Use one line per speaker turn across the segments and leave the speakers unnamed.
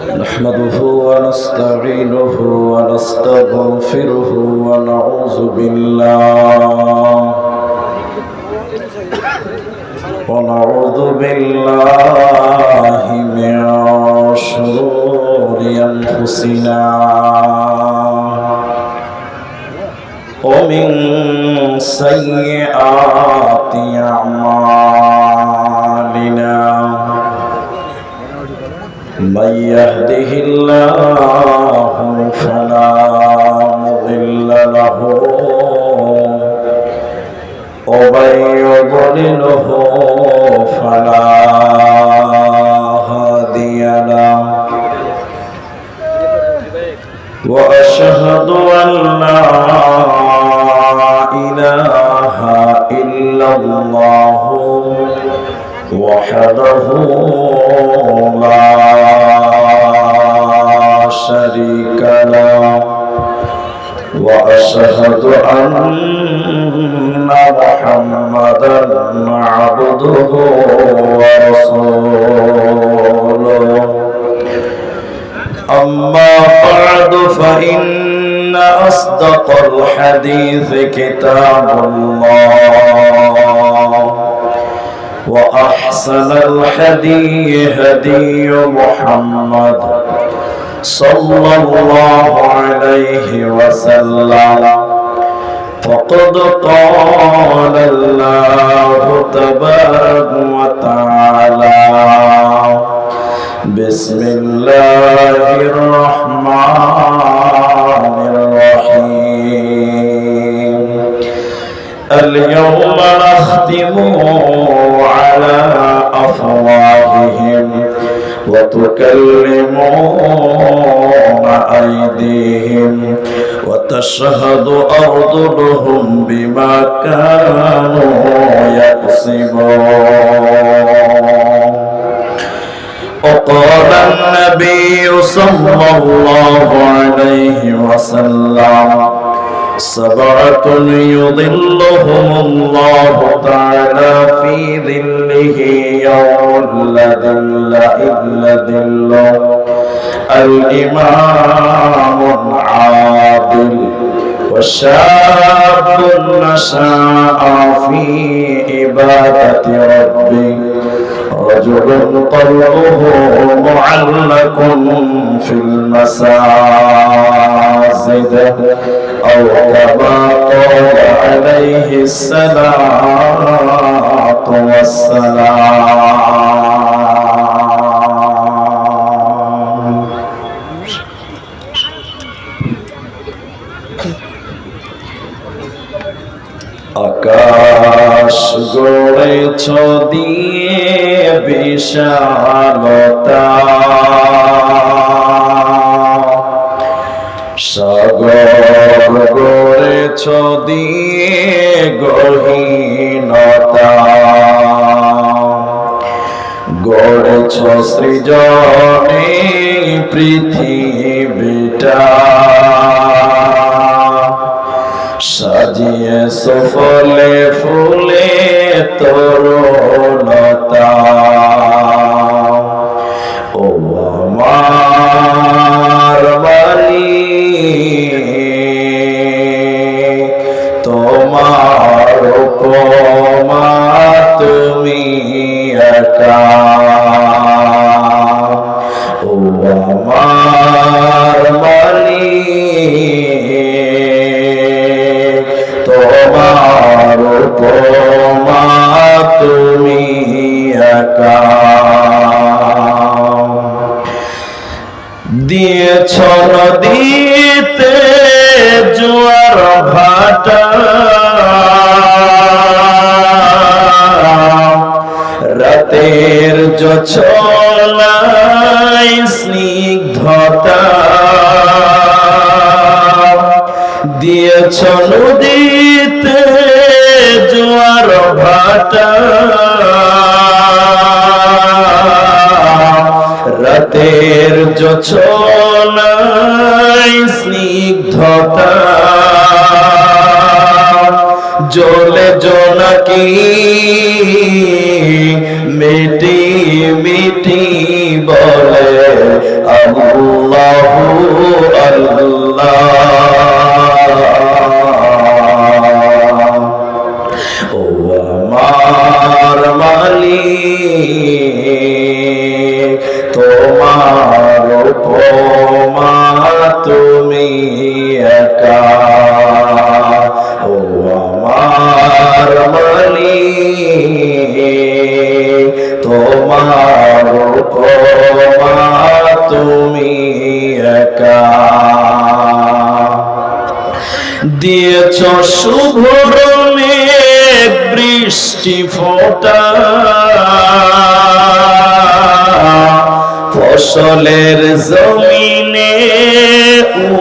نحمده ونستعينه ونستغفره ونعوذ بالله من شرور أنفسنا ومن سيئات أعمالنا من يهده الله فلا مضل له ومن يضلله فلا هادي له وأشهد أن لا إله إلا الله وحده لا شريك له وأشهد أن محمدا عبده ورسوله أما بعد فإن أصدق الحديث كتاب الله وأحسن الهدي هدي محمد صلى الله عليه وسلم فقد قال الله تبارك وتعالى بسم الله الرحمن الرحيم اليوم نختم على أفواههم وتكلمنا أيديهم وتشهد أرجلهم بما كانوا يكسبون وقال النبي صلى الله عليه وسلم سبعة يظلهم الله تعالى في ظله يوم لا ظل إلا ظله الإمام العادل وشاب نشأ في عبادة ربه رجل قلبه معلق في المساجد أو كما قال عليه الصلاة والسلام আকাশ গড়েছ দিয়ে বিশালতা সাগর গড়েছ দিয়ে গহীনতা গড়েছ সৃজনে পৃথিবীটা সাজিয়ে সফলে ফুলে তরুণতা ও আমার মালিক তোমার উপমা তুমি একা ও আমার মালিক তোমার উপমা তুমি একা দিয়েছ নদীতে জোয়ার ভাটা রাতের জোছনায় স্নিগ্ধতা দিয়েছ নদীতে জোয়ার ভাটা রাতের জোছনায় স্নিগ্ধতা জ্বলে জোনাকি মিটি মিটি বলে দিয়েছ শুভ মেঘ বৃষ্টি ফোঁটা, ফসলের জমিনে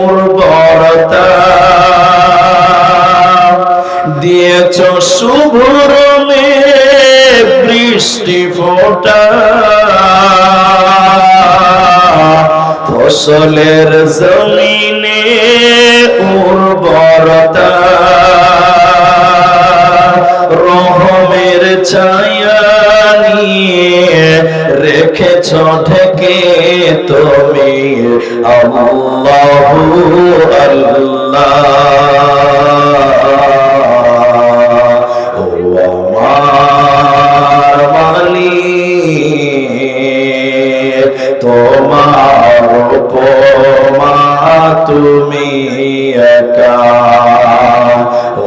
উর্বরতা, দিয়েছ শুভ মেঘ বৃষ্টি ফোঁটা, ফসলের জমিনে উর্বরতা, রহমের ছায়া নিয়ে রেখেছ ঢেকে তুমি আল্লাহু আল্লাহ। ও আমার মালিক, তোমার উপমা তুমি একা। ও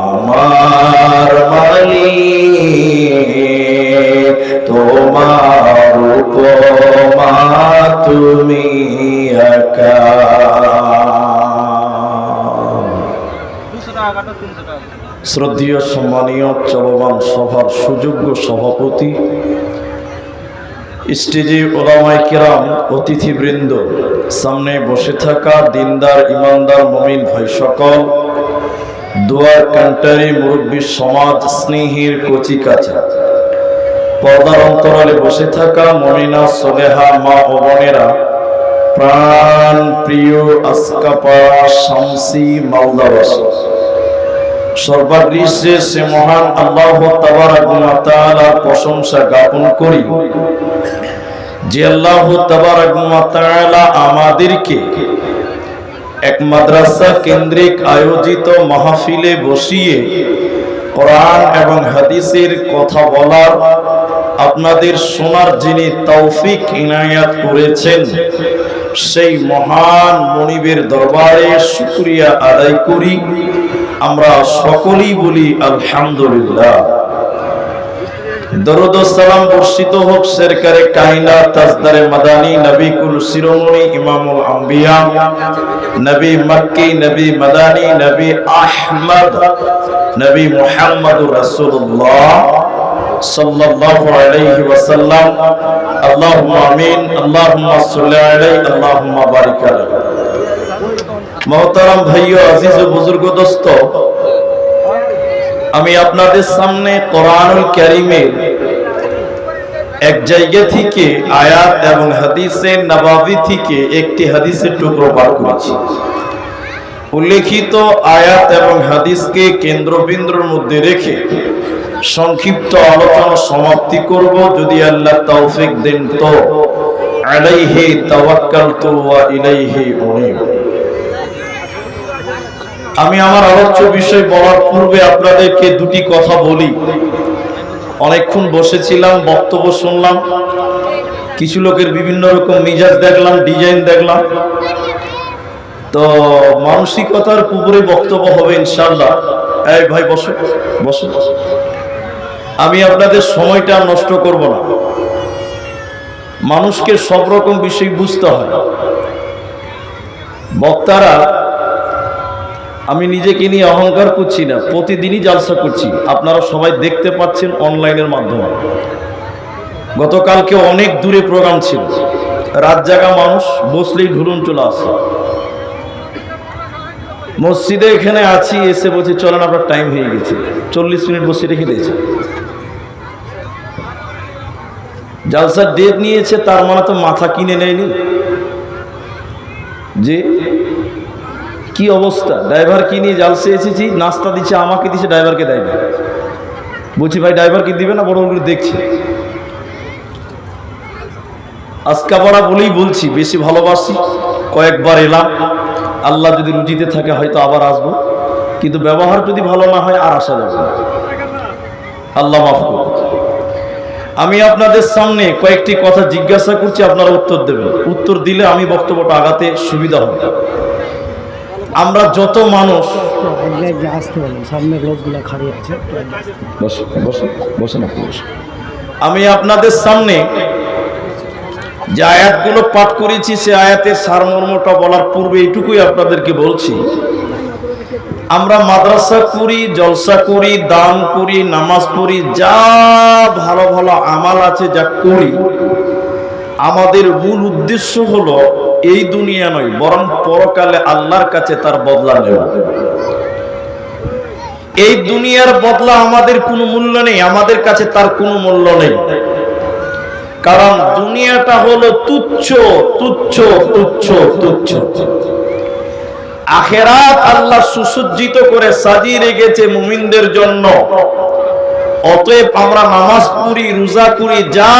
আমার মালিক, তোমার উপমা তুমি একা। শ্রদ্ধেয় সম্মানীয় চলমান সভার সুযোগ্য সভাপতি, স্টেজে ওলামায়ে কেরাম, অতিথিবৃন্দ, সামনে বসে থাকা দিনদার ইমানদার মুমিন ভাই সকল, দুয়ার কান্টারি মুরব্বী সমাজ, স্নেহের কচি কাঁচা, পর্দার অন্তরালে বসে থাকা মুমিনা সলেহা মা ও বোনেরা, প্রাণ প্রিয় আজকাপাড়া শামসি মালদাবাসী, সর্বাগ্রে সে মহান আল্লাহ তাবারক ওয়া তাআলার প্রশংসা জ্ঞাপন করি যে আল্লাহ তাবারক ওয়া তাআলা আমাদেরকে এক মাদ্রাসা কেন্দ্রিক আয়োজিত মাহফিলে বসিয়ে কোরআন এবং হাদিসের কথা বলার, আপনাদের শোনার যিনি তৌফিক ইনায়াত করেছেন, সেই মহান মনিবের দরবারে শুকরিয়া আদায় করি। আমরা সকলেই বলি আলহামদুলিল্লাহ। দরুদ ও সালাম বর্ষিত হোক সরকারে কায়নাত তাজদারে মাদানী নবী কুল শিরোমণি ইমামুল আম্বিয়া নবী মক্কি নবী মাদানী নবী আহমদ নবী মুহাম্মদুর রাসূলুল্লাহ সাল্লাল্লাহু আলাইহি ওয়াসাল্লাম। আল্লাহুম্মা আমিন। আল্লাহুম্মা সাল্লি আলাইহি, আল্লাহুম্মা বারিক আলাইহি। মোহতারাম ভাইও, আজিজ ও বুজুর্গ দোস্ত, আমি আপনাদের সামনে কোরআনুল কারীমের এক জায়গা থেকে আয়াত এবং হাদিসে নববী থেকে একটি হাদিসের টুকরো পাঠ করেছি। উল্লেখিত আয়াত এবং হাদিসকে কেন্দ্রবিন্দুর মধ্যে রেখে সংক্ষিপ্ত আলোচনা সমাপ্তি করব, যদি আল্লাহ তৌফিক দেন তো। আলাইহি তাওয়াক্কালতু ওয়া ইলাইহি উনীব। আমি আমার আলোচ্য বিষয় বলার পূর্বে আপনাদেরকে দুটি কথা বলি। অনেকক্ষণ বসেছিলাম, বক্তব্য শুনলাম, কিছু লোকের বিভিন্ন রকম মিজাজ দেখলাম, ডিজাইন দেখলাম, তো মানসিকতার উপরে বক্তব্য হবে ইনশাআল্লাহ। এই ভাই বসো বসো, আমি আপনাদের সময়টা নষ্ট করব না। মানুষকে সব রকম বিষয় বুঝতে হয়। বক্তারা, আমি নিজেকে নিয়ে অহংকার করছি না, প্রতিদিনই জালসা করছি, আপনারা সবাই দেখতে পাচ্ছেন অনলাইনের মাধ্যমে। গতকালকে অনেক দূরে প্রোগ্রাম ছিল, রাত জাগা মানুষ বসলেই ঢুলুন চলে আসে। মসজিদে এখানে আছি, এসে বলছে চলেন আপনার টাইম হয়ে গেছে, 40 মিনিট বসে রেখে দিয়েছে। জালসার ডেট নিয়েছে, তার মানে তো মাথা কিনে নেয়নি। যে কি অবস্থা, ড্রাইভার কি নিয়ে জালসে এসেছি, নাস্তা দিচ্ছে, আমাকে দিচ্ছে, ড্রাইভারকে দেয় না। বলছি ভাই ড্রাইভারকে দিবে না, বড় করে দেখছি। আজকাপাড়া বলেই বলছি, বেশি ভালোবাসি, কয়েকবার এলাম, আল্লাহ যদি রুজিতে থাকে হয়তো আবার আসবো, কিন্তু ব্যবহার যদি ভালো না হয় আর আসা যাবে না। আল্লাহ মাফ করুন। আমি আপনাদের সামনে কয়েকটি কথা জিজ্ঞাসা করছি, আপনারা উত্তর দেবেন। উত্তর দিলে আমি বক্তব্যটা আগাতে সুবিধা হবে। আমরা যত মানুষ, আমি আপনাদের সামনে যে আয়াতগুলো পাঠ করেছি, সে আয়াতের সারমর্মটা বলার পূর্বে এইটুকুই আপনাদেরকে বলছি, আমরা মাদ্রাসা করি, জলসা করি, দান করি, নামাজ পড়ি, যা ভালো ভালো আমাল আছে যা করি, আমাদের মূল উদ্দেশ্য হলো এই দুনিয়া নয়, বরং পরকালে আল্লাহর কাছে তার বদলা নেওয়া। এই দুনিয়ার বদলা আমাদের কোনো মূল্য নেই, আমাদের কাছে তার কোনো মূল্য নেই। কারণ দুনিয়াটা হলো তুচ্ছ তুচ্ছ তুচ্ছ তুচ্ছ। আখিরাত আল্লাহ সুসজ্জিত করে সাজিয়ে রেখেছে মুমিনদের জন্য। অতএব আমরা নামাজ পড়ি, রোজা করি, যা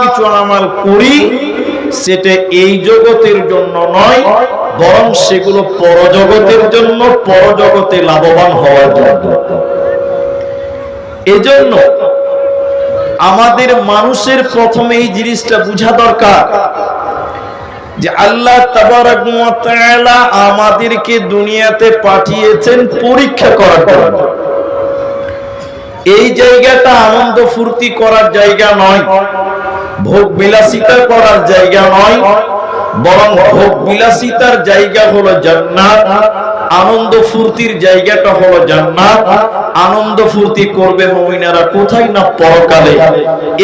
কিছু আমাল করি, সেটা এই জগতের জন্য নয়, বরং সেগুলো পরজগতের জন্য, পরজগতে লাভবান হওয়ার জন্য। এজন্য আমাদের মানুষের প্রথমে এই জিনিসটা বোঝা দরকার যে আল্লাহ তাবারাক ওয়া তাআলা আমাদেরকে দুনিয়াতে পাঠিয়েছেন পরীক্ষা করার জন্য। এই জায়গাটা আনন্দ ফুর্তি করার জায়গা নয়, ভোগ বিলাসিতা করার জায়গা নয়, বরং ভোগ বিলাসিতার জায়গা হলো জান্নাত, আনন্দ ফুর্তির জায়গাটা হলো জান্নাত। আনন্দ ফুর্তি করবে মুমিনেরা কোথায়? না পরকালে।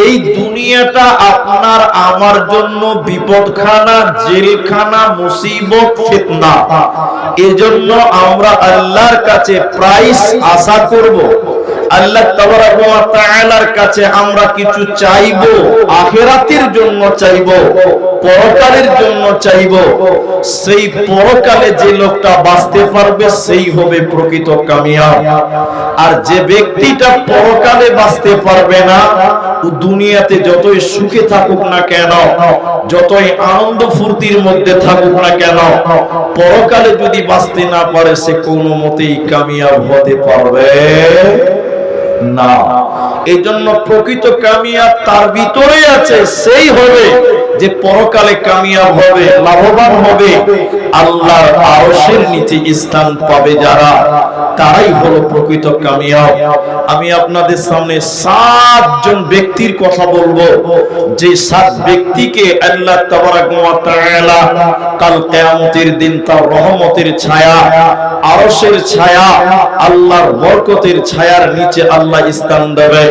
এই দুনিয়াটা আপনার আমার জন্য বিপদখানা, জেলখানা, মুসিবত, ফিতনা। এজন্য আমরা আল্লাহর কাছে প্রাইস আশা করব। আল্লাহ তাবারাক ওয়া তাআলার কাছে আমরা কিছু চাইবো, আখিরাতের জন্য চাইবো, পরকালের জন্য চাইবো। সেই পরকালে যে লোকটা বাঁচতে পারবে সেই হবে প্রকৃত কামিয়াব। আর যে ব্যক্তিটা পরকালে বাঁচতে পারবে না, ও দুনিয়াতে যতই সুখে থাকুক না কেন, যতই আনন্দ ফুর্তির মধ্যে থাকুক না কেন, পরকালে যদি বাঁচতে না পারে সে কোনো মতেই কামিয়াব হতে পারবে না। এই জন্য প্রকৃত কামিয়াব তার ভিতরে আছে, সেই হবে যে পরকালে কামিয়াব হবে, লাভবান হবে, আল্লাহর আরশের নিচে স্থান পাবে যারা, তারাই হলো প্রকৃত কামিয়াব। আমি আপনাদের সামনে 7 জন ব্যক্তির কথা বলবো, যে 7 ব্যক্তিকে আল্লাহ তাবারাক ওয়া তাআলা কাল কিয়ামতের দিন তার রহমতের ছায়া, আরশের ছায়া, আল্লাহর বরকতের ছায়ার নিচে আল্লাহ স্থান দেবে।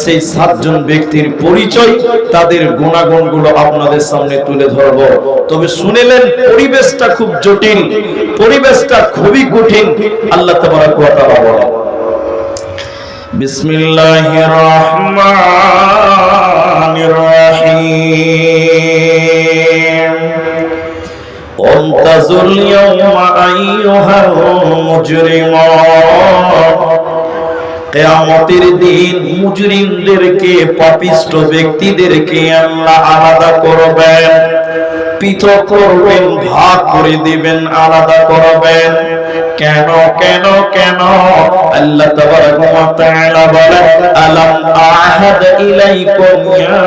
সেই 7 জন ব্যক্তির পরিচয়, তাদের গুণাগুণগুলো আপনাদের সামনে তুলে ধরবো। তবে শুনেলেন, পরিবেশটা খুব জটিল, পরিবেশটা খুবই কঠিন। আল্লাহ তাবারাক ওয়া তাআলা বলেন, বিসমিল্লাহির রহমানির রহিম, ওয়ান্তাজুল ইয়াওমা আইয়ুহাল মুজরিমুন। কিয়ামতের দিন মুজরিমদেরকে, পাপিষ্ঠ ব্যক্তিদেরকে আল্লাহ আলাদা করবেন, পৃথক করবেন, ভাগ করে দিবেন, আলাদা করবেন। কেন কেন কেন? আল্লাহ তাবারাক ওয়া তাআলা বলেন, আলাম আহাদ ইলাইকুম ইয়া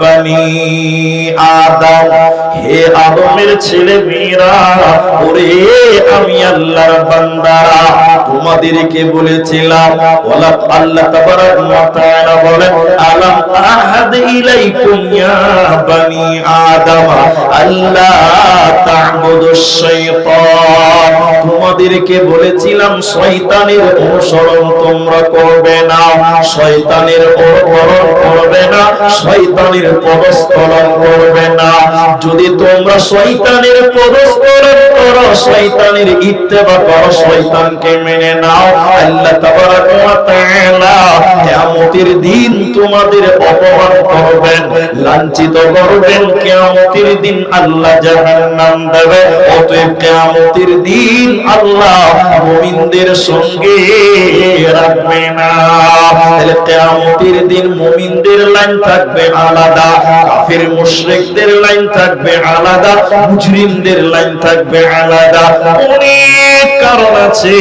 বানি আদম, হে আদমের ছেলে মেয়েরা, ওরে আমি আল্লাহর বান্দারা, তোমাদেরকে বলেছিলাম। ওয়ালা আল্লাহ তাবারাক ওয়া তাআলা বলেন, আলাম আহাদ ইলাইকুম ইয়া বানি আদম আল্লাহ তা'বুদুশ শাইতান, তোমাদেরকে বলেছিলাম শয়তানের অনুসরণ তোমরা করবে না, শয়তানের অনুকরণ করবে না, শয়তানের পদস্খলন করবে না। যদি তোমরা শয়তানের পদস্খলন করো, শয়তানের ইত্তেবা করো, শয়তানকে মেনে নাও, আল্লাহ তাবারাক ওয়া তাআলা কিয়ামতের দিন তোমাদের অপমান করবেন, লাঞ্ছিত করবেন। কিয়ামতের দিন আল্লাহ জাহান্নাম দেবে। অতএব কিয়ামতের দিন আল্লাহ মুমিনদের সঙ্গে রাখবে না। তাহলে কিয়ামতের দিন মুমিনদের লাইন থাকবে আলাদা, কাফির মুশরিকদের লাইন থাকবে আলাদা, মুজরিমদের লাইন থাকবে আলাদা। অনেক কারণ আছে,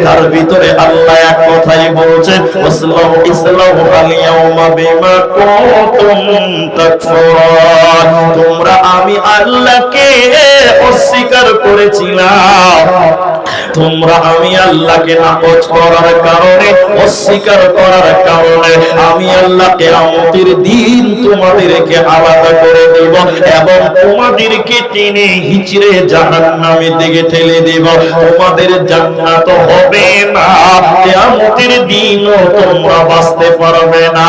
তার ভিতরে আল্লাহ এক কথাই বলছেন, ওয়াসলাহু ইসলাহু আল ইয়াওমা বিমা কুনতুম তাকফুরুন, তোমরা আমি আল্লাহকে অস্বীকার করেছিলাম, তোমরা আমি আল্লাহকে নাকচ করার কারণে, অস্বীকার করার কারণে আমি আল্লাহ কিয়ামতের দিন তোমাদেরকে আলাদা করে দেব এবং তোমাদেরকে টেনে হিচড়ে জাহান্নামের দিকে ঠেলে দেব। তোমাদের জান্নাত হবে না, কিয়ামতের দিনও তোমরা বাঁচতে পারবে না।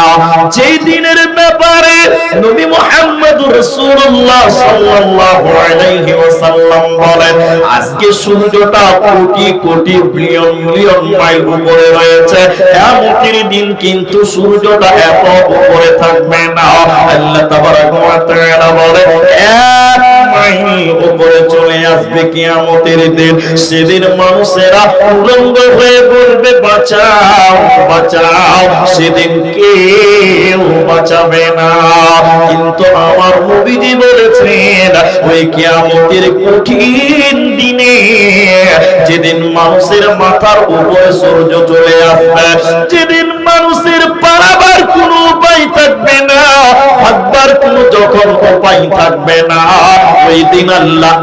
যেই দিনের ব্যাপারে নবী মুহাম্মদুর রাসূলুল্লাহ সাল্লাল্লাহু আলাইহি ওয়াসাল্লাম বলেন, আজকে সূর্যটা crore crore billion million mile উপরে রয়েছে, কিয়ামতের দিন কিন্তু সূর্যটা এত উপরে থাকবে না। আল্লাহ তাবারাক ওয়া তাআলা বলেন, এক মাইল উপরে চলে আসবে কিয়ামতের দিন। সেদিন মানুষেরা উলঙ্গ হয়ে বলবে, বাঁচাও বাঁচাও। সেদিন কেউ বাঁচাবে না। কিন্তু আমার নবীজি বলেছেন, ওই কিয়ামতের কঠিন দিনে, যেদিন মানুষের মাথার উপরে সূর্য চলে আসবে, যেদিন মানুষের পারাবার কোনো উপায় থাকবে না, ভাববার কোনো যখন উপায় থাকবে না, ওই দিন আল্লাহ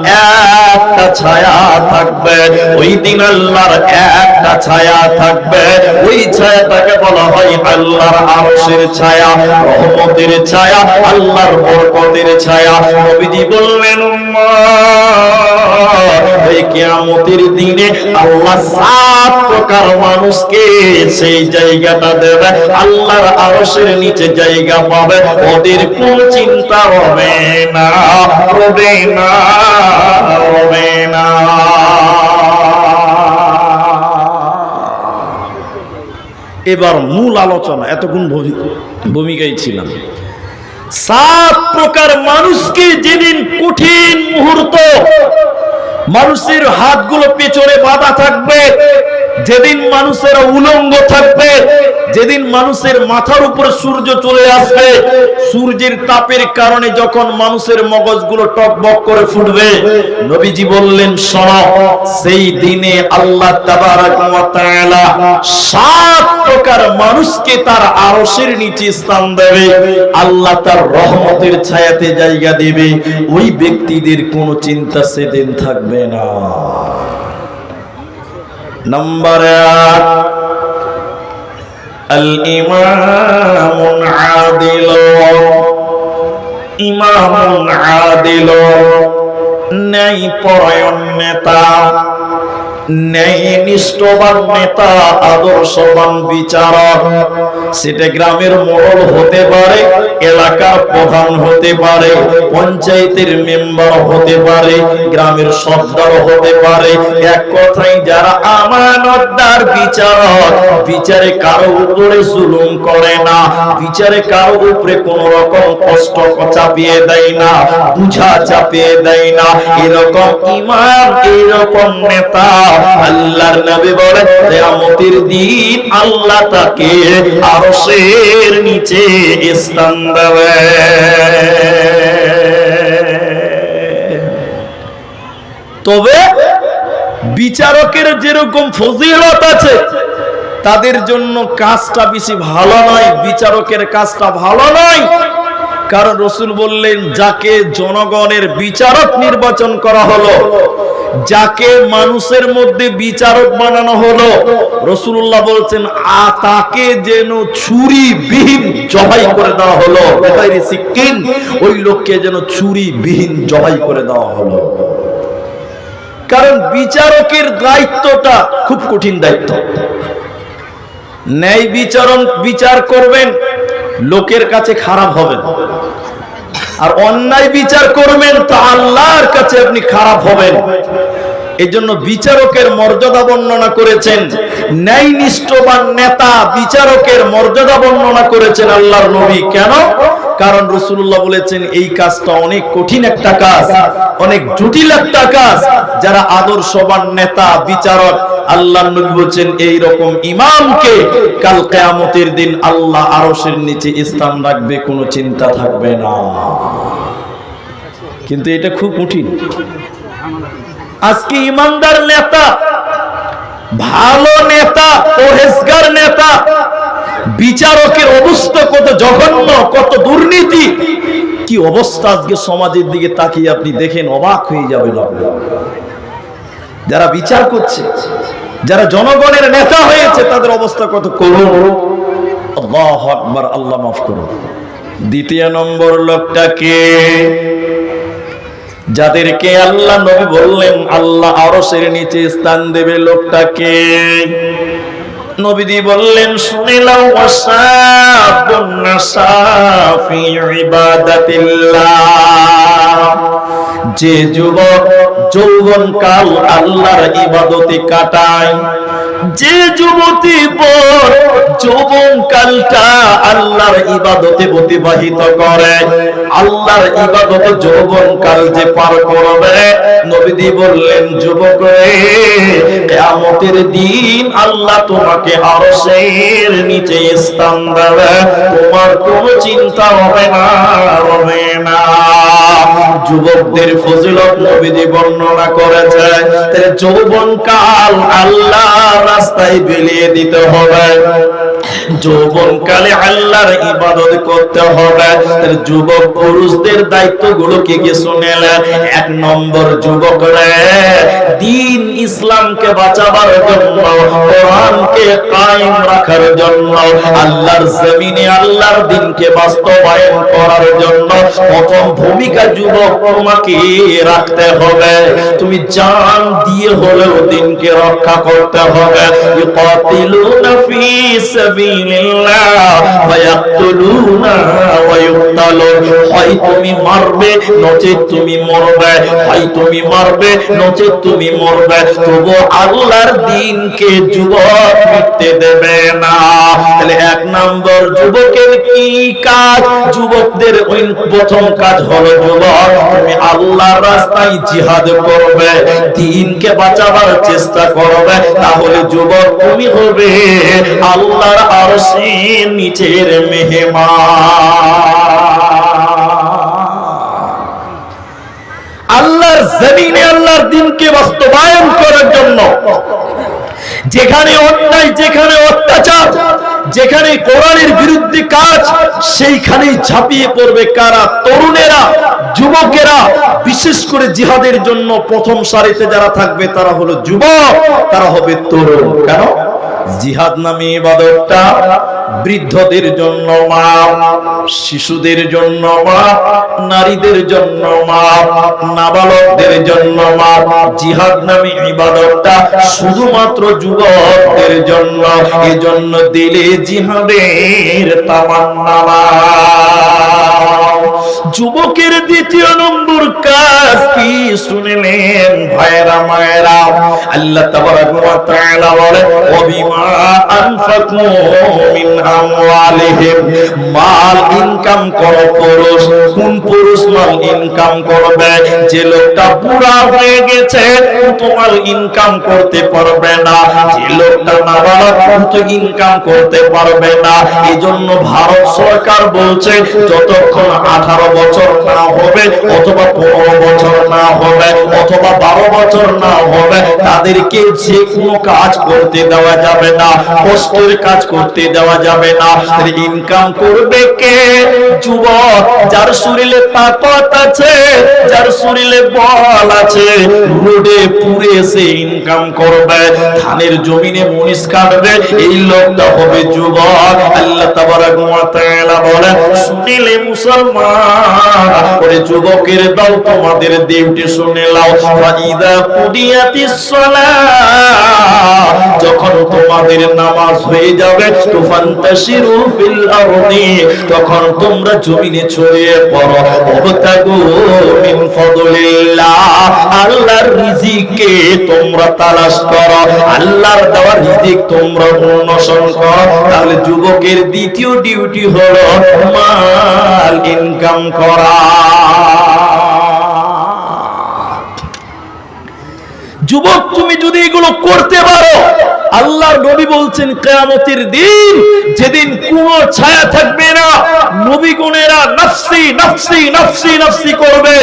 একটা ছায়া থাকবে। ওই দিন আল্লাহর একটা ছায়া থাকবে। ওই ছায়াটাকে বলা হয় আল্লাহর আরশের ছায়া, রহমতের ছায়া, আল্লাহর বরকতের ছায়া। নবীজি বললেন, ওই কিয়ামতের দিনে আল্লাহ 7 প্রকার মানুষকে সেই জায়গাটা দেবে, আল্লাহর আরশের নিচে জায়গা পাবে। ওদের কোন চিন্তা হবে না, হবে না, হবে না। এবার মূল আলোচনা, এতক্ষণ ভূমিকায় ছিলাম। 7 প্রকার মানুষকে যেদিন কঠিন মুহূর্ত, মানুষের হাতগুলো পেছনে বাঁধা থাকবে, যেদিন মানুষেরা উলঙ্গ থাকবে, যেদিন মানুষের মাথার উপরে সূর্য চলে আসবে, সূর্যের তাপের কারণে যখন মানুষের মগজগুলো টকবক করে ফুটবে, নবীজি বললেন, শোনো, সেই দিনে আল্লাহ তাবারাক ওয়া তাআলা 7 প্রকার মানুষকে তার আরশের নিচে স্থান দেবে, আল্লাহ তার রহমতের ছায়াতে জায়গা দেবে। ওই ব্যক্তিদের কোনো চিন্তা সেদিন থাকবে না। নাম্বার 1, আল ইমামুন আদিল, ইমামুন আদিল, ন্যায় পরায়ণ নেতা, ন্যায়নিষ্ঠবান নেতা, আদর্শবান বিচারক। সেটা গ্রামের মোড়ল হতে পারে, এলাকার প্রধান হতে পারে, পঞ্চায়েতের মেম্বার হতে পারে, গ্রামের সর্দার হতে পারে। এক কথায় যারা আমানতদার বিচারক, বিচারে কারো উপরে জুলুম করে না, বিচারে কারো উপরে কোন রকম কষ্ট চাপিয়ে দেয় না, বুঝা চাপিয়ে দেয় না, এরকম ইমাম, এরকম নেতা আল্লাহর নবী বলেন, কিয়ামতের দিন আল্লাহ তাকে আরশের নিচে স্থান দেবে। তবে বিচারকের যেরকম ফজিলত আছে, তাদের জন্য কাজটা বেশি ভালো নয়, বিচারকের কাজটা ভালো নয়। কারণ রাসূল বললেন, যাকে জনগণের বিচারক নির্বাচন করা হলো, যাকে মানুষের মধ্যে বিচারক বানানো হলো, রাসূলুল্লাহ বলছেন, তাকে যেন ছুরি বিহীন জবাই করে দেওয়া হলো। ওই লোককে যেন ছুরি বিহীন জবাই করে দেওয়া হলো। কারণ বিচারকের দায়িত্বটা খুব কঠিন দায়িত্ব। ন্যায় বিচার করবেন, লোকের কাছে খারাপ হবেন, আর অন্যায় বিচার করবেন তো আল্লাহর কাছে আপনি খারাপ হবেন। এই জন্য বিচারকের মর্যাদা বর্ণনা করেছেন, ন্যায়নিষ্ঠবান নেতা বিচারকের মর্যাদা বর্ণনা করেছেন আল্লাহর নবী। কেন? কারণ রাসূলুল্লাহ বলেছেন, এই কাজটা অনেক কঠিন একটা কাজ, অনেক জটিল একটা কাজ। যারা আদর্শবান নেতা বিচারক, আল্লাহর নবী বলেছেন, এই রকম ইমামকে কাল কিয়ামতের দিন আল্লাহ আরশের নিচে স্থান রাখবে, কোনো চিন্তা থাকবে না। কিন্তু এটা খুব কঠিন। আজকে ইমানদার নেতা, ভালো নেতা, পরহেজগার নেতা, বিচারকের অবস্থা কত জঘন্য, কত দুর্নীতি, কি অবস্থা আজকে সমাজের দিকে তাকিয়ে আপনি দেখেন, অবাক হয়ে যাবেন। যারা বিচার করছে, যারা জনগণের নেতা হয়েছে, তাদের অবস্থা কত করুণ। আল্লাহু আকবার, আল্লাহ মাফ করুন। দ্বিতীয় নম্বর লোকটাকে, যাদেরকে আল্লাহ নবী বললেন আল্লাহ আরশের নিচে স্থান দেবে, লোকটাকে নবীজি বললেন শুনে নাও, ওয়াসাবুন নাসাফি ইবাদাতিল্লাহ, যে যুবক যৌবনকাল আল্লাহর ইবাদতে কাটায়, যে যুবতী বোন যৌবনকালটা আল্লাহর ইবাদতে অতিবাহিত করে, আল্লাহর ইবাদতে যৌবনকাল যে পার করবে, নবীজি বললেন যুবক রে, কিয়ামতের দিন আল্লাহ তোমাকে আরশের নিচে স্থান দেবে, তোমার কোনো চিন্তা হবে না। যুবকদের ফজিলত নবীজি বর্ণনা করেছে। তাহলে যৌবনকাল আল্লাহর রাস্তায় বিলিয়ে দিতে হবে, যৌবনকালে আল্লাহর ইবাদত করতে হবে। তাহলে যুবক পুরুষদের দায়িত্বগুলো কি কি শুনেলেন? এক নম্বর, যুবকরা দ্বীন ইসলামকে বাঁচাবার জন্য, কোরআনকে কায়েম রাখার জন্য, আল্লাহর জমিনে আল্লাহর দ্বীনকে বাস্তবায়ন করার জন্য প্রথম ভূমিকা যুবক তোমাকে রাখতে হবে। তুমি জান দিয়ে হলেও দ্বীনকে রক্ষা করতে হবে। ইউকাতিলুনা ফি সাবিলিল্লাহ ওয়া ইয়াকতুলুনা ওয়া ইউকতালুন, হয় তুমি মারবে নচেত তুমি মরবে, হয় তুমি মারবে নচেত তুমি মরবে, তবু আল্লাহর দ্বীনকে যুবক মিটতে দেবে না। তাহলে এক নম্বর যুবকের কি কাজ? যুবকদের ওই প্রথম কাজ হলো, যুবক তুমি আল্লাহর রাস্তায় জিহাদ করবে, দ্বীনকে বাঁচাবার চেষ্টা করবে, তাহলে যুবক তুমি হবে আল্লাহর আরশের নিচের মেহমান। আল্লাহর জমিনে আল্লাহর দ্বীনকে বাস্তবায়ন করার জন্য যেখানে অন্যায়, যেখানে অত্যাচার, যেখানে কোরআনের বিরুদ্ধে কাজ, সেইখানেই ঝাঁপিয়ে পড়বে কারা? তরুণেরা, যুবকেরা। বিশেষ করে জিহাদের জন্য প্রথম সারিতে যারা থাকবে তারা হলো যুবক, তারা হবে তরুণ। কেন? জিহাদ নামে ইবাদতটা বৃদ্ধদের জন্য মাপ, শিশুদের জন্য মাপ, নারীদের জন্য মাপ, নাবালকদের জন্য মাপ। জিহাদ নামে ইবাদতটা শুধুমাত্র যুবকদের জন্য। এজন্য দিলে জিহাদের তামান্না। যুবকের দ্বিতীয় নম্বর কাজ কি শুনলেন ভাইরা মায়েরা? আল্লাহ তাবারাকা ওয়া তাআলা বলে, ওয়াবিমা আনফাকু মিন আমওয়ালিহিম, মাল ইনকাম করো পুরুষ। কোন পুরুষ মাল ইনকাম করবে? যে লোকটা বুড়া হয়ে গেছে তো মাল ইনকাম করতে পারবে না, যে লোকটা নাবালক তো ইনকাম করতে পারবে না। এজন্য ভারত সরকার বলছে যতক্ষণ 18 বছর না হবে, অথবা 15 বছর না হবে, অথবা 12 বছর না হবে, তাদেরকে যে কোনো কাজ করতে দেওয়া যাবে না, কষ্টের কাজ করতে দেওয়া যাবে না। ইনকাম করবে কে? যুবক, যার শরীরে তাকত আছে, যার শরীরে বল আছে, রোডে পুরে এসে ইনকাম করবে, ধানের জমিনে মরিচ কাটবে, এই লোকটা হবে যুবক। আল্লাহ তাবারাকা ওয়া তাআলা বলেন, শুনিলে মুসলমান, ওরে যুবকের দল তোমাদের ডিউটি শুনে নাও। ফাইদা কুদিয়াতিস সালাহ, যখন তোমাদের নামাজ হয়ে যাবে, তুফান্তাশিরু ফিল আরদি, তখন তোমরা জমিনে ছড়িয়ে পড়ো। ওয়াবতাগু মিন ফাদলিল্লাহ, আল্লাহর রিজিককে তোমরা তালাশ করো, আল্লাহর দেওয়া রিজিক তোমরা অন্বেষণ করো। তাহলে যুবকের দ্বিতীয় ডিউটি হলো মাল ইনকাম করা। যুবক, তুমি যদি এগুলো করতে পারো, আল্লাহর নবী বলছেন কিয়ামতের দিন যেদিন কোনো ছায়া থাকবে না, নবীগণেরা নাফসি নাফসি নাফসি নাফসি করবে,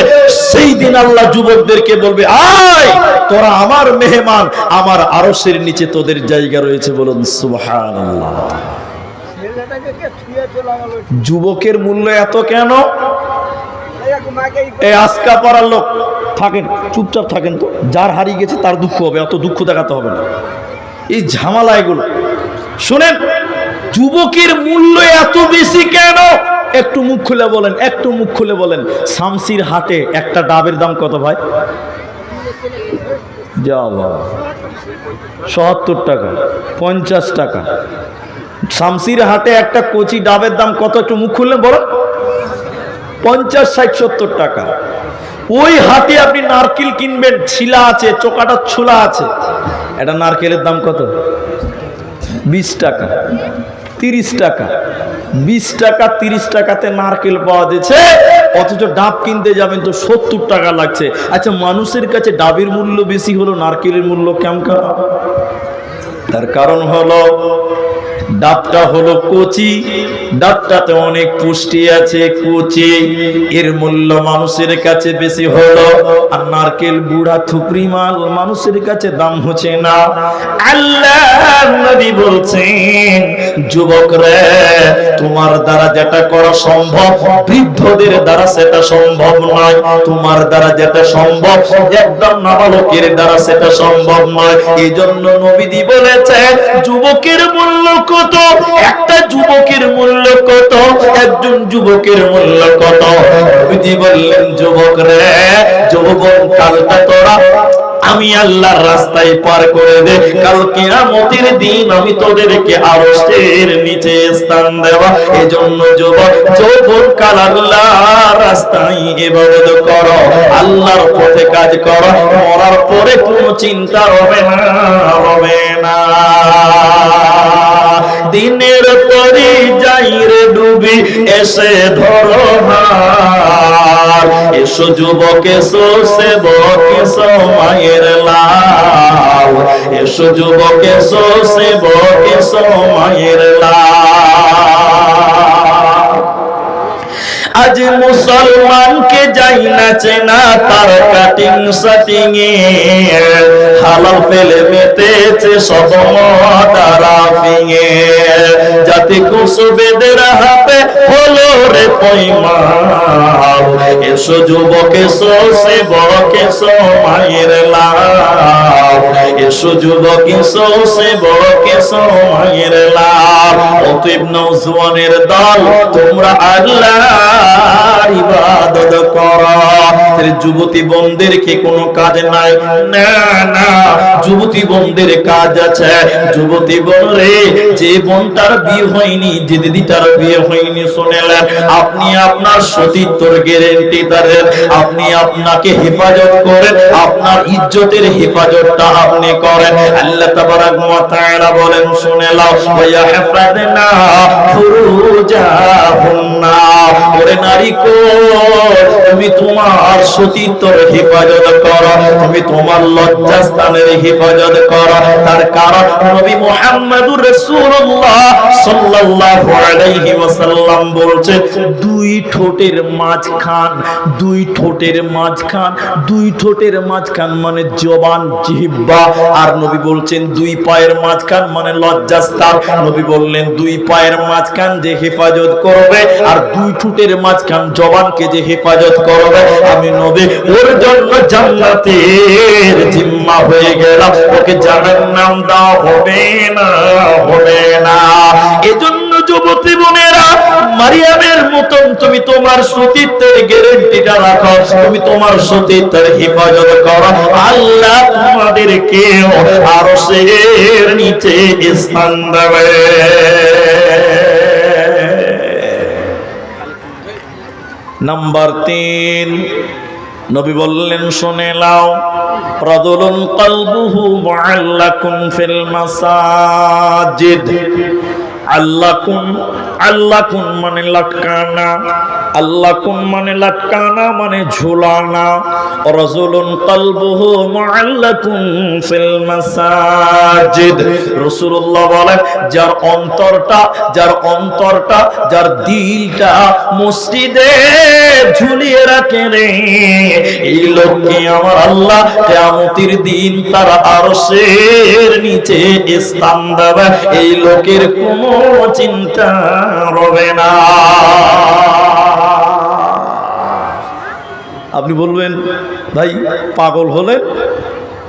সেই দিন আল্লাহ যুবকদেরকে বলবে, আয় তোরা আমার মেহমান, আমার আরশের নিচে তোদের জায়গা রয়েছে। বলুন সুবহানাল্লাহ। যুবকের মূল্য এত কেন? এই আজকা পাড়ার লোক থাকেন, চুপচাপ থাকেন তো, যার হারিয়ে গেছে তার দুঃখ হবে, অত দুঃখ দেখাতে হবে না। এই ঝামেলা এগুলো শোনেন। যুবকের মূল্য এত বেশি কেন? একটু মুখ খুলে বলেন, একটু মুখ খুলে বলেন। শামসির হাটে একটা ডাবের দাম কত ভাই? যা বাবা, ৭০ টাকা, ৫০ টাকা। শামসির হাটে একটা কচি ডাবের দাম কত? একটু মুখ খুললেন বলো। ৫০, ৬০, ৭০ টাকা। ওই হাটে আপনি নারকেল কিনবেন, ছিলা আছে, চোকাটা ছোলা আছে, এটা নারকেলের দাম কত? ২০ টাকা, ৩০ টাকা। ২০ টাকা ৩০ টাকাতে নারকেল পাওয়া যাচ্ছে, অথচ ডাব কিনতে যাবেন তো ৭০ টাকা লাগছে। আচ্ছা, মানুষের কাছে ডাবের মূল্য বেশি হলো, নারকেলের মূল্য কেমন? তার কারণ হলো ডাবটা হলো কচি, ডাবটাতে অনেক পুষ্টি আছে, কচি, এর মূল্য মানুষের কাছে বেশি হলো। আর নারকেল বুড়া থুপড়ি মাল, মানুষের কাছে দাম হচ্ছে না। আল্লাহ নবী বলছেন, যুবক রে, তোমার দ্বারা যেটা করা সম্ভব বৃদ্ধদের দ্বারা সেটা সম্ভব নয়। তোমার দ্বারা যেটা সম্ভব একদম নাবালকের দ্বারা সেটা সম্ভব নয়। এই জন্য নবীজি বলেছেন, যুবকের মূল্য কত? একটা যুবকের মূল্য কত? একজন যুবকের মূল্য কত? নবীজি বললেন, যুবক রে, যৌবন কালটা তোরা আমি আল্লাহর রাস্তায় পার করে দে, কাল কিয়ামতের দিন আমি তোদেরকে আরশের নিচে স্থান দেব। এজন্য যুবক, যৌবন কাল আল্লাহর রাস্তায় ইবাদত করো, আল্লাহর পথে কাজ করো, মরার পরে কোনো চিন্তা হবে না, হবে না। দিনের পরে যাই রে ডুবি, এসে ধরো হার, এসো যুবক, এসো সেবক, এসো মায়ের লাল, এসো যুবক, এসো সেবক, এসো মায়ের লাল। আজ মুসলমানকে যাই না চেনা তার কাটিং শাটিং এ, হালাল ফেলে মেতেছে সব মদারাফিং এ, জাতি কুসুবেদের হাতে হলো রে পয়মাল, এসো যুবক, এসো সেবক, এসো মায়ের লাল, এসো যুবক, এসো সেবক, এসো মায়ের লাল। অতএব নওজওয়ানের দল, তোমরা আল্লাহর ইবাদত করো। যুবতী বোনদেরকে কোনো কাজ নাই? না না, যুবতী বোনদের কাজ আছে। যুবতী বোন রে, যে বোনটার বিয়ে হয়নি, যে দিদিটার বিয়ে হয়নি, শুনেলেন, আপনি আপনার সতীত্বর গ্যারান্টি দেন, আপনি আপনাকে হেফাজত করেন, আপনার ইজ্জতের হেফাজতটা আপনি করেন। আল্লাহ তাবারাক ওয়া তাআলা বলেন, শুনে নাও, ওয়া হাফাযনা ফুরুজাহুন্না, ওরে নারী কো, তুমি তোমার সতীত্বর হেফাজত করো, তুমি তোমার লজ্জাস্থানের হেফাজত করো। তার কারণ নবী মুহাম্মদুর রাসূলুল্লাহ সাল্লাল্লাহু আলাইহি ওয়াসাল্লাম বলছেন, দুই ঠোঁটের মাঝখান, দুই ঠোঁটের মাঝখান, দুই ঠোঁটের মাঝখান মানে জবান, জিহ্বা। আর নবী বলছেন, দুই পায়ের মাঝখান মানে লজ্জাস্থান। নবী বললেন, দুই পায়ের মাঝখান যে হেফাজত করবে আর দুই ঠোঁটের মাঝখান জবানকে যে হেফাজত করবে, আমি নবী ওর জন্য জান্নাতের জিম্মা হয়ে গেলাম, ওকে জাহান্নাম দেওয়া হবে না, হবে না। এজন্য যুবতী বোনেরা, মারিয়ামের মতন তুমি তোমার সতীত্বের গ্যারান্টিটা রাখো, তুমি তোমার সতীত্বের হেফাজত করো, আল্লাহ তোমাদেরকে আরশের নিচে স্থান দেবে। নাম্বার ৩, নবী বললেন, শুনে নাও, রাজুলুন কলবুহু মুআল্লাকুন ফিল মাসাজিদ। আল্লাকুন, আল্লাকুন মানে লটকানা, আল্লাকুন মানে লটকানা মানে ঝুলানা। রাজুলুন কলবুহু মুআল্লাকুন ফিল মাসাজিদ। রাসূলুল্লাহ বলেন, যার অন্তরটা, যার অন্তরটা, যার দিলটা মসজিদে ঝুলিয়ে রাখে রে, এই লোককে আমার আল্লাহ কিয়ামতের দিন তার আরশের নিচে স্থান দেবে। এই লোকের কোনো চিন্তা হবে না। আপনি বলবেন ভাই পাগল হলে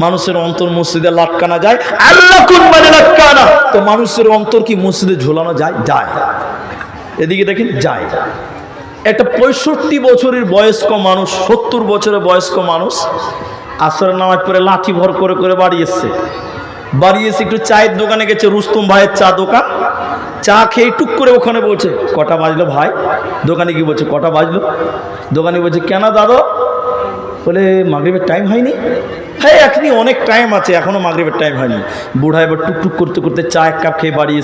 মানুষের অন্তর মসজিদে লাটকানা যায়, আল্লাহ কোন মানে লাটকানা, তো মানুষের অন্তর কি মসজিদে ঝোলানো যায়? যায়। এদিকে দেখেন যায়। একটা 65 বছরের বয়স্ক মানুষ, 70 বছরের বয়স্ক মানুষ আসরের নামাজ পড়ে লাঠি ভর করে করে বাড়ি এসছে। বাড়ি এসে একটু চায়ের দোকানে গেছে, রুস্তম ভাইয়ের চা দোকান, চা খেয়ে টুক করে ওখানে বলছে কটা বাজলো ভাই? দোকানে কি বলছে কটা বাজলো? দোকানে বলছে কেন দাদা? বলে মাগরিবের টাইম হয়নি। হ্যাঁ এখনই অনেক টাইম আছে, এখনও মাগরিবের টাইম হয়নি। বুড়া এবার টুকটুক করতে করতে চা এক কাপ খেয়ে বাড়ি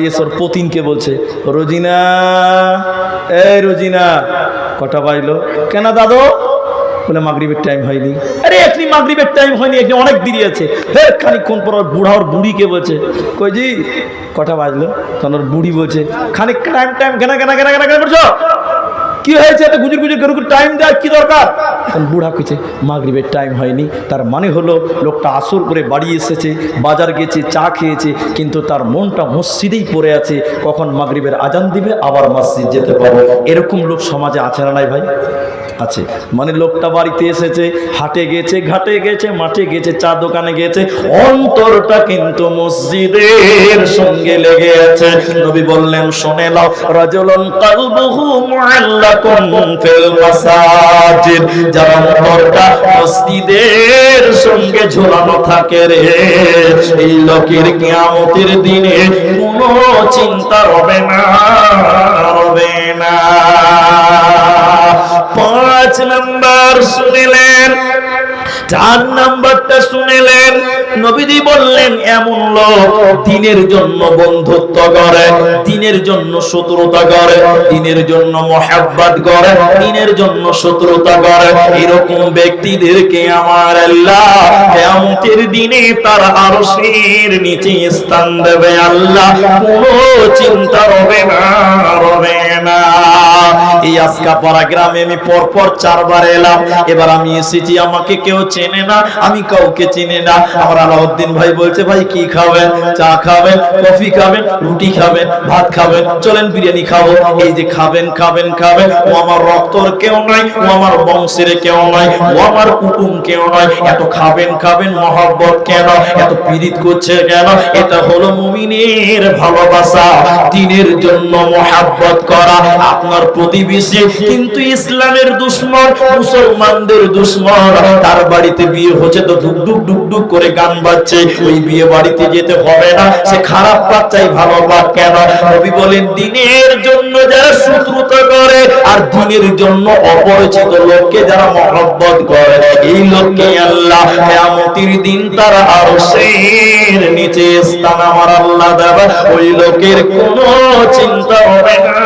এসে ওর পতিনকে বলছে রোজিনা, এই রোজিনা কটা বাজলো? কেন দাদা? বলে মাগরিবের টাইম হয়নি। আরে এখনই মাগরিবের টাইম হয়নি, এখানে অনেক দেরি আছে। হ্যাঁ খানিকক্ষণ পর বুড়া ওর বুড়িকে বলছে কই জি কটা বাজলো? তখন ওর বুড়ি বলছে খানিক টাইম টাইম কেনা কেনা কেনা কেনা কেনা করছো? কি হয়েছে এত গুজুর গুজুর করে টাইম দেওয়ার কি দরকার? বুড়া কইছে মাগরিবের টাইম হয়নি। তার মানে হলো লোকটা আসর করে বাড়ি এসেছে, বাজার গেছে, চা খেয়েছে, কিন্তু তার মনটা মসজিদেই পড়ে আছে, কখন মাগরিবের আজান দিবে আবার মসজিদ যেতে পারবে। এরকম লোক সমাজে আছে না নাই ভাই? আছে। মানে লোকটা বাড়িতে এসেছে, হাটে গেছে, ঘাটে গেছে, মাঠে গেছে, চা দোকানে গেছে, অন্তরটা কিন্তু মসজিদের সঙ্গে লেগে আছে। নবী বললেন শুনে নাও, রাজুলুন কলবুহু মুআল্লাকুন ফিল মাসাজিদ, যার অন্তরটা মসজিদের সঙ্গে ঝোলানো থাকে রে, এই লোকের কিয়ামতের দিনে কোনো চিন্তা হবে না, হবে না। 5 নাম্বার শুনিলেন। 4 নাম্বারটা শুনিলেন, নবীজি বললেন এমন লোক দিনের জন্য বন্ধুত্ব করে, দিনের জন্য শত্রুতা করে, দিনের জন্য মহব্বত করে, দিনের জন্য শত্রুতা করে, এরকম ব্যক্তিদেরকে আমার আল্লাহ কিয়ামতের দিনে তার আরশের নিচে স্থান দেবে। আল্লাহ কোনো চিন্তা হবে না, হবে না। এই আজকাপাড়া গ্রামে আমি পরপর 4 বার এলাম। এবার আমি এসেছি, আমাকে কেউ চেনে না, আমি কাউকে চিনি না। আমার আলাউদ্দিন ভাই বলছে ভাই কি খাবেন? চা খাবেন, কফি খাবেন, রুটি খাবেন, ভাত খাবেন, চলেন বিরিয়ানি খাবো। এই যে খাবেন খাবেন খাবেন, ও আমার রক্তর কেউ নয়, ও আমার বংশের কেউ নয়, ও আমার কুটুম কেউ নয়, এত খাবেন খাবেন মহব্বত কেন? এত পীড়িত করছে কেন? এটা হলো মুমিনের ভালোবাসা, দ্বীনের জন্য মহব্বত করা। আপনার প্রতিবেশী কিন্তু ইসলামের দুশমন, মুসলমানদের দুশমন, তার বাড়িতে বিয়ে হচ্ছে তো ডুক ডুক ডুক ডুক করে গান বাজছে, ওই বিয়ে বাড়িতে যেতে হবে না। সে খারাপ পাক চাই, ভালো পাক কেন? নবী বলেন দ্বীনের জন্য যারা শত্রুতা করে আর দ্বীনের জন্য অপরিচিত লোককে যারা মহব্বত করে, এই লোককে আল্লাহ কিয়ামতের দিন তার আরশের নিচে স্থান আমার আল্লাহ দেবে। ওই লোকের কোনো চিন্তা হবে না,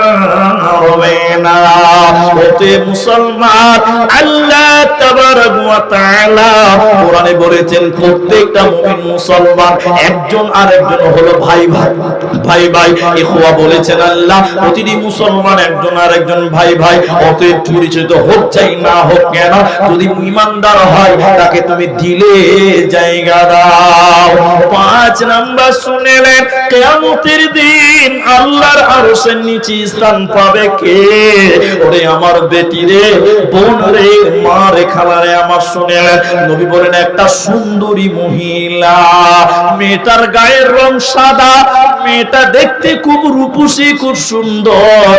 হবে না। ওতে মুসলমান, আল্লাহ তাবারক ওয়া তাআলা কোরআনে বলেছেন প্রত্যেকটা মুমিন মুসলমান একজন আরেকজন হলো ভাই ভাই, ভাই ভাই ইখওয়া বলেছেন আল্লাহ, প্রতিটি মুসলমান একজন আরেকজন ভাই ভাই। অতএব পরিচিত হোক চাই না হোক কেন, যদি ঈমানদার হয় তাকে তুমি দিলে জায়গা দাও। 5 নাম্বার শুনেলেন, কিয়ামতের দিন আল্লাহর আরশের নিচে স্থান পাবে কে? ওরে আমার বেটি রে, বোন রে, মা রে, খালা রে, আমার শুনেলেন নবী বলেন একটা সুন্দরী মহিলা, মেয়েটার গায়ের রং সাদা, মেয়েটা দেখতে খুব রূপসী, খুব সুন্দর।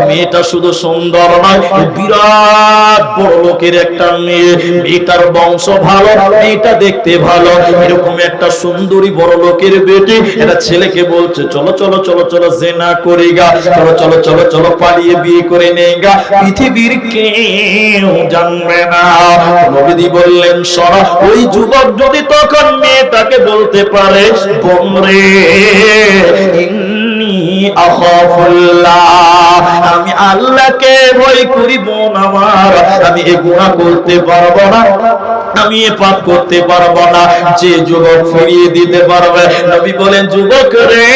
মেয়েটা শুধু সুন্দর নয়, বিরাট বড় লোকের একটা মেয়ে, মেয়েটার বংশ ভালো, মেয়েটা দেখতে ভালো। এরকম একটা সুন্দরী বড় লোকের বেটি এটা ছেলেকে বলছে চলো চলো চলো চলো জিনা করিগা, চলো চলো চলো চলো পালিয়ে বিয়ে করে নেগা, পৃথিবীর কেউ জানবে না। নবীজি বললেন শোনো, ওই যুবক যদি তখন মেয়েটাকে বলতে পারে বোন রে, ইন্নী আখাফুল্লাহ, আমি আল্লাহকে ভয় করি বোন আমার, আমি এ গুনাহ করতে পারবো না, আমি এ পাপ করতে পারবো না। যে যুবক ফিরিয়ে দিতে পারবে, নবী বলেন যুবক রে,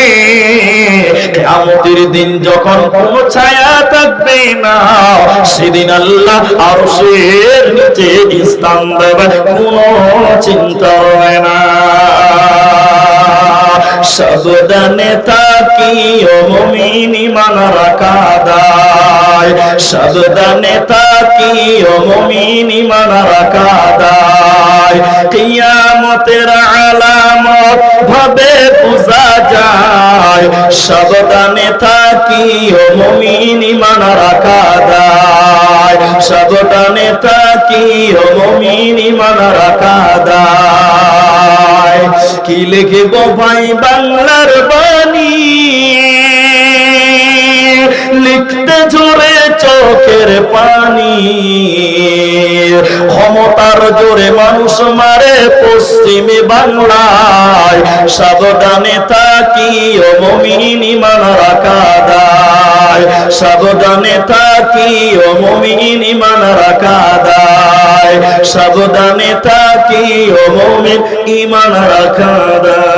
কিয়ামতের দিন যখন কোনো ছায়া থাকবে না, সেদিন আল্লাহ আরশের নিচে স্থান দেবে, কোনো চিন্তা হবে না। সাবধানে থাকিও মুমিন ঈমান রাখা দায়, সাবধানে থাকিও মুমিন ঈমান রাখা দায়। কিয়ামতের আলামত ভাবে বুঝা যায়, সাবধানে থাকিও মুমিন ঈমান রাখা দায়, সাবধানে থাকিও মুমিন ঈমান রাখা দায়। কি লিখিব ভাই বাংলার বাণী, লিখতে ঝরে চোখের পানি, ক্ষমতার জোরে মানুষ মারে পশ্চিমে বাংলায়, সাবধানে থাকিও মুমিন ঈমান রাখা দায়, সাবধানে থাকিও মুমিন ঈমান রাখা দায়, সাবধানে থাকিও মুমিন ঈমান রাখা দায়।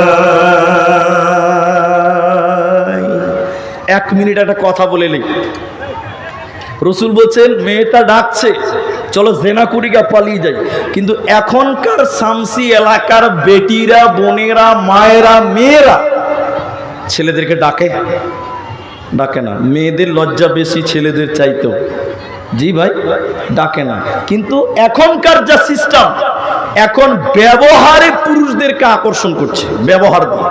1 মিনিট একটা কথা বলে নেই। রসুল বলছেন মেয়েটা ডাকছে চলো জেনা করি গা পালিয়ে যাই, কিন্তু এখনকার শামসি এলাকার বেটিরা, বোনেরা, মায়েরা, মেয়েরা ছেলেদেরকে ডাকে ডাকে না। মেয়েদের লজ্জা বেশি ছেলেদের চাইতেও। জি ভাই, ডাকে না। কিন্তু এখনকার যা সিস্টেম, এখন ব্যবহারে পুরুষদেরকে আকর্ষণ করছে, ব্যবহার দিয়ে,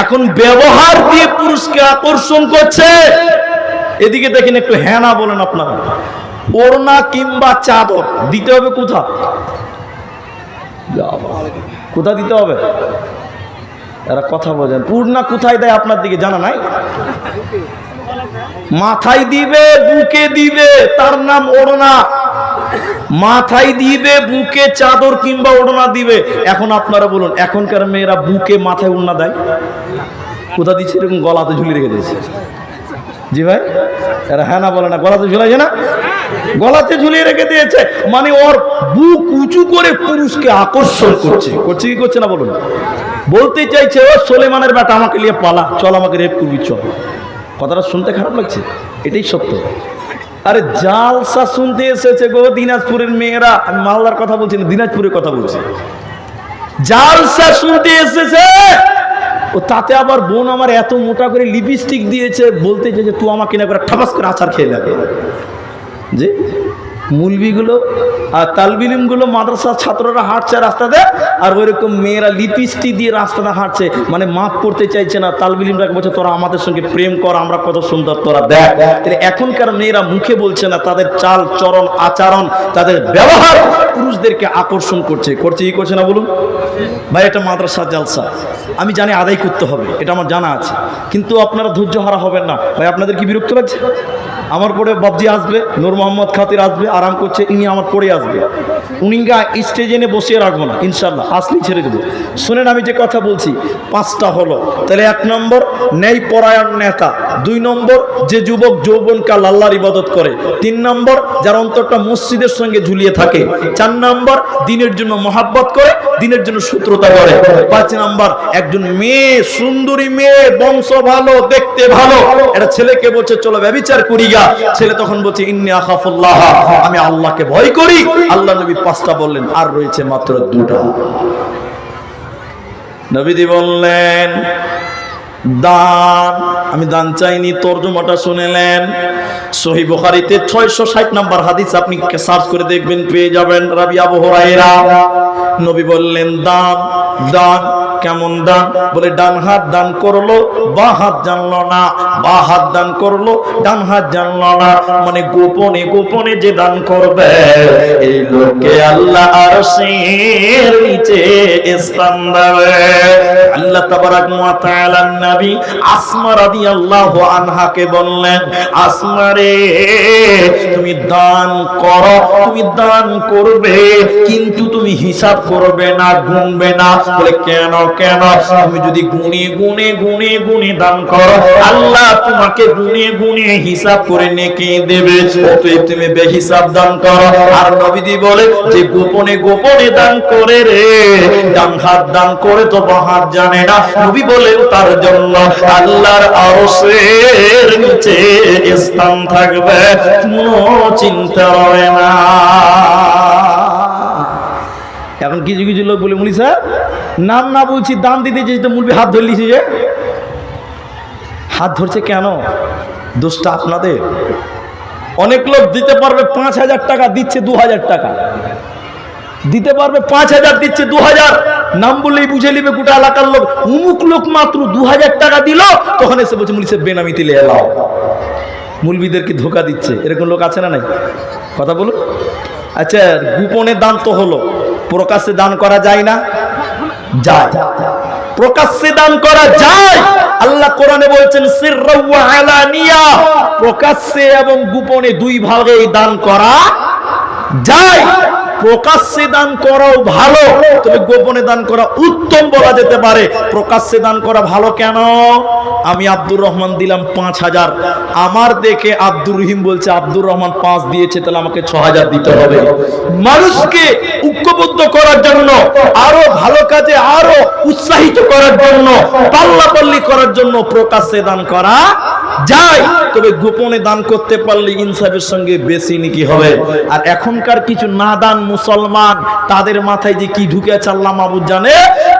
এখন ব্যবহার দিয়ে পুরুষকে আকর্ষণ করছে। এদিকে দেখেন, একটু হ্যাঁ না বলেন আপনারা। ওড়না কিংবা চাদর দিতে হবে কোথা, কোথা দিতে হবে? এরা কথা বোঝেন। ওড়না কোথায় দেয় আপনার দিকে জানা নাই? মাথায় দিবে, বুকে দিবে, তার নাম ওড়না। মাথায় দিবে, বুকে চাদর কিংবা ওড়না দিবে। এখন আপনারা বলুন, এখনকার মেয়েরা বুকে মাথায় ওড়না দেয়? কোথা দিচ্ছে? এরকম গলাতে ঝুলিয়ে রেখে দিয়েছে। জি ভাই, এরা হ্যাঁ না বলে না? গলাতে ঝুলাইছে না? গলাতে ঝুলিয়ে রেখে দিয়েছে। মানে ওর বুক উঁচু করে পুরুষকে আকর্ষণ করছে। করছে কি করছে না বলুন? বলতে চাইছে, ও সোলেমানের বেটা, আমাকে নিয়ে পালা, চল আমাকে রেপ করবি চল। কথাটা শুনতে খারাপ লাগছে, এটাই সত্য। আরে জালসা শুনতে এসেছে গো দিনাজপুরের মেয়েরা। আমি মালদার কথা বলছি না, দিনাজপুরের কথা বলছি। জালসা শুনতে এসেছে, ও তাতে আবার বোন আমার এত মোটা করে লিপস্টিক দিয়েছে, বলতে চাইছে তুই আমাকে না করে ঠাপাস করে আচার খেয়ে লাগে। যে মুলবিগুলো আর তালবিলিমগুলো মাদ্রাসার ছাত্ররা হাঁটছে রাস্তাতে, আর ওইরকম মেয়েরা লিপস্টিক দিয়ে রাস্তাতে হাঁটছে। মানে মাফ করতে চাইছে না। তালবিলিমরা বলছে তোরা আমাদের সঙ্গে প্রেম কর, আমরা কত সুন্দর, তোরা দেখ। এখনকার মেয়েরা মুখে বলছে না, তাদের চাল চরণ আচরণ, তাদের ব্যবহার পুরুষদেরকে আকর্ষণ করছে। করছে কি করছে না বলুন ভাই? এটা মাদ্রাসার জালসা, আমি জানি আদায় করতে হবে, এটা আমার জানা আছে, কিন্তু আপনারা ধৈর্য হারা হবেন না ভাই। আপনাদের কি বিরক্ত লাগছে? আমার পরে বাবজি আসবে, নূর মোহাম্মদ খাতির আসবে, আরাম করছে, ইনি আমার পরে আসবে। উনিকে স্টেজে এনে বসিয়ে রাখবো না, ইনশাল্লাহ আসলেই ছেড়ে দেবো। শুনেন আমি যে কথা বলছি, 5টা হলো। তাহলে 1 নম্বর ন্যায় পরায়ণ নেতা, 2 নম্বর যে যুবক যৌবনকাল আল্লাহর ইবাদত করে, 3 নম্বর যার অন্তরটা মসজিদের সঙ্গে ঝুলিয়ে থাকে, 4 নম্বর দিনের জন্য মহাব্বত করে, দিনের জন্য শত্রুতা করে, 5 নম্বর একজন মেয়ে, সুন্দরী মেয়ে, বংশ ভালো, দেখতে ভালো, এটা ছেলেকে বলছে চলো ব্যভিচার করি গা। ছেলে তখন বলছে ইন্নী আখাফুল্লাহ, আমি আল্লাহকে ভয় করি। আল্লাহ নবী 5টা বললেন, আর রয়েছে মাত্র 2টা। নবীজি বললেন দান। আমি দান চাইনি, তরজমাটা শুনেলেন। সহিহ বুখারীতে 660 নম্বর হাদিস, আপনি সার্চ করে দেখবেন, পেয়ে যাবেন। রাবি আবু হুরায়রা, নবী বললেন দান। দান কেমন দান? বলে ডান হাত দান করলো, বাঁ হাত জানলো না, বাঁ হাত দান করলো, ডান হাত জানলো না। মানে গোপনে গোপনে যে দান করবে, এই লোককে আল্লাহ আরশের নিচে স্থান দেবে। আল্লাহ তাবারাক ওয়া তাআলা নবী আসমা রাদিয়াল্লাহু আনহাকে বললেন, আসমা রে, তুমি দান করো, তুমি দান করবে, কিন্তু তুমি হিসাব করবে না, গুনবে না। বলে কেন? কেন? তুমি যদি গুনে গুনে গুনে গুনে দান করো, আল্লাহ তোমাকে গুনে গুনে হিসাব করে নেকি দেবে। অতএব তুমি বেহিসাব দান করো। আর নবীজি বলে যে গোপনে গোপনে দান করে রে, ডান হাত দান করে তো বাঁ হাত জানে না। নবী বলেন তার জন্য আল্লাহর আরশের নিচে স্থান থাকবে, কোনো চিন্তা হবে না। এখন কিছু কিছু লোক বলে মুলি স্যার নাম না বলছি, দান দিতে যেতে মুলবি হাত ধরলিছে, যে হাত ধরছে কেন? দোষটা আপনাদের। অনেক লোক দিতে পারবে 5,000 টাকা, দিচ্ছে 2,000 টাকা। দিতে পারবে 5,000, দিচ্ছে 2,000। নাম বললেই বুঝে নিবে গোটা এলাকার লোক, অমুক লোক মাত্র 2,000 টাকা দিল, তখন এসে বলছে মুলি সাহেব বেনামি তিলে এলাও। মুলবিদেরকে ধোকা দিচ্ছে, এরকম লোক আছে না নাই? কথা বলুন। আচ্ছা, গোপনে দান তো হলো, প্রকাশ্যে দান করা যায় না? যায়। প্রকাশ্যে দান করা যায়। আল্লাহ কোরআনে বলছেন সিররা ওয়া আলানিয়া, প্রকাশ্যে এবং গোপনে দুই ভাগে দান করা যায়। প্রকাশ্যে দান করাও ভালো, তবে গোপনে দান করা উত্তম বলা যেতে পারে। প্রকাশ্যে দান করা ভালো কেন? আমি আব্দুর রহমান দিলাম 5,000, আমার দেখে আব্দুর রহিম বলছে আব্দুর রহমান 5 দিয়েছে, তাহলে আমাকে 6,000 দিতে হবে। মানুষকে ঐক্যবদ্ধ করার জন্য, আরো ভালো কাজে আরো উৎসাহিত করার জন্য, পাল্লাপাল্লি করার জন্য প্রকাশ্যে দান করা যায়, তবে গোপনে দান করতে পারলে ইনসাফের সঙ্গে বেশি নেকি হবে। আর এখনকার কিছু নাদান মুসলমান, তাদের মাথায় যে কি ঢুকে আছে আল্লাহ মাহবুব জানে,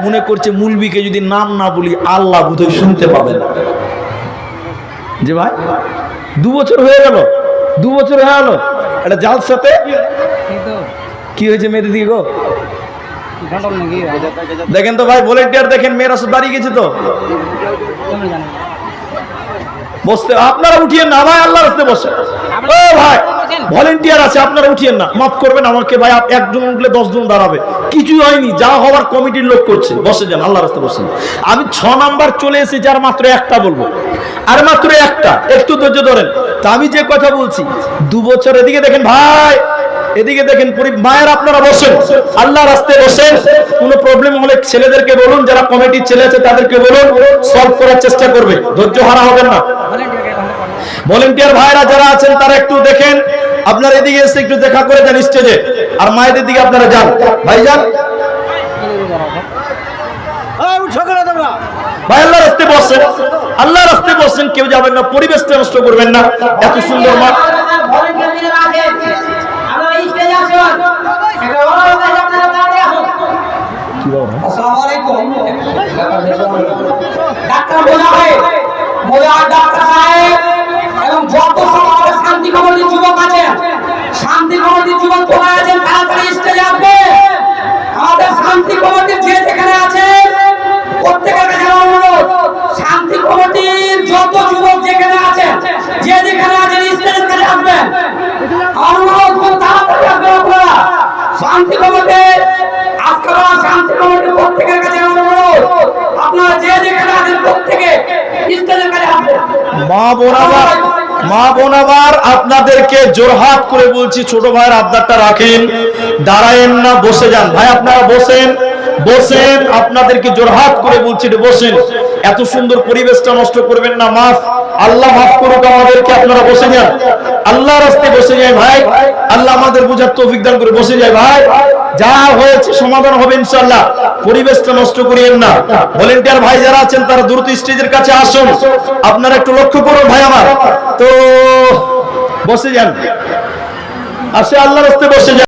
মনে করছে মুলবিকে যদি নাম না বলি আল্লাহ বোধহয় শুনতে পাবেন। যে ভাই 2 বছর হয়ে গেল, 2 বছর হয়ে গেল, এটা জালসাতে কি হয়েছে মেয়েদের দিকে গো? দেখেন তো ভাই, ভলেন্টিয়ার দেখেন, মেয়েরা সব দাঁড়িয়ে গেছে তো বসতে। আপনারা উঠিয়েন না ভাই, আল্লাহর রাস্তায় বসে। ও ভাই, ভলেন্টিয়ার আছে, আপনারা উঠিয়েন না, মাফ করবেন আমাকে ভাই। একজন উঠলে 10 জন দাঁড়াবে, কিছুই হয়নি, যা হওয়ার কমিটির লোক করছে। বসে যান, আল্লাহর রাস্তায় বসেন। আমি 6 নাম্বার চলে এসেছি, আর মাত্র একটা বলবো, আর মাত্র একটা, একটু ধৈর্য ধরেন। তা আমি যে কথা বলছি, 2 বছর এদিকে দেখেন ভাই, এদিকে দেখেন, মায়ের আপনারা বসেন, আল্লাহ রাস্তায় বসেন। কোনো প্রবলেম হলে ছেলেদেরকে বলুন, যারা কমিটির ছেলে আছে তাদেরকে বলুন, সলভ করার চেষ্টা করবে, ধৈর্য হারা হবেন না। ভলেন্টিয়ার ভাইরা যারা আছেন তারা একটু দেখেন, আপনারা এদিকে এসে একটু দেখা করে যান স্টেজে, আর মায়েদের দিকে আপনারা যান। ভাই যান ভাই, আল্লাহ রাস্তায় বসেন, আল্লাহ রাস্তায় বসেন, কেউ যাবেন না, পরিবেশটা নষ্ট করবেন না। এত সুন্দর মা,
এবং যত সমাজের শান্তি কমিটির যুবক আছেন, শান্তি কমিটির যুবক কোথায় আছেন, তাড়াতাড়ি স্টেজে আসবে। আমাদের শান্তি কমিটির যে যেখানে আছে প্রত্যেকের কাছে অনুরোধ, শান্তি কমিটির যত যুবক যেখানে আছেন, যে যেখানে আছেন স্টেজের কাছে আসবেন। অনুরোধ, খুব তাড়াতাড়ি আসবেন আপনারা। শান্তি কমিটি আজকে শান্তি কমিটির প্রত্যেকের কাছে অনুরোধ, আপনারা যে যেখানে আছেন প্রত্যেকে স্টেজের কাছে আসবেন।
মা বোনাবার আপনাদেরকে জোরহাত করে বলছি, ছোট ভাইয়ের আবদারটা রাখেন, দাঁড়ায়েন না, বসে যান। ভাই আপনারা বসেন, বসেন, আপনাদেরকে জোরহাত করে বলছি বসেন। এত সুন্দর পরিবেশটা নষ্ট করবেন না, মাফ, আল্লাহ মাফ করুক আমাদেরকে। আপনারা বসে যান, আল্লাহ রাস্তায় বসে যায় ভাই, আল্লাহ আমাদের বোঝার তৌফিক দান করে। বসে যায় ভাই, যা হয়েছে সমাধান হবে ইনশাআল্লাহ, পরিবেশটা নষ্ট করিয়েন না। ভলেন্টিয়ার ভাই যারা আছেন তারা দ্রুত স্টেজের কাছে আসুন, আপনারা একটু লক্ষ্য করুন ভাই আমার। তো বসে যান, আসে আল্লাহ রাস্তায় বসে যান।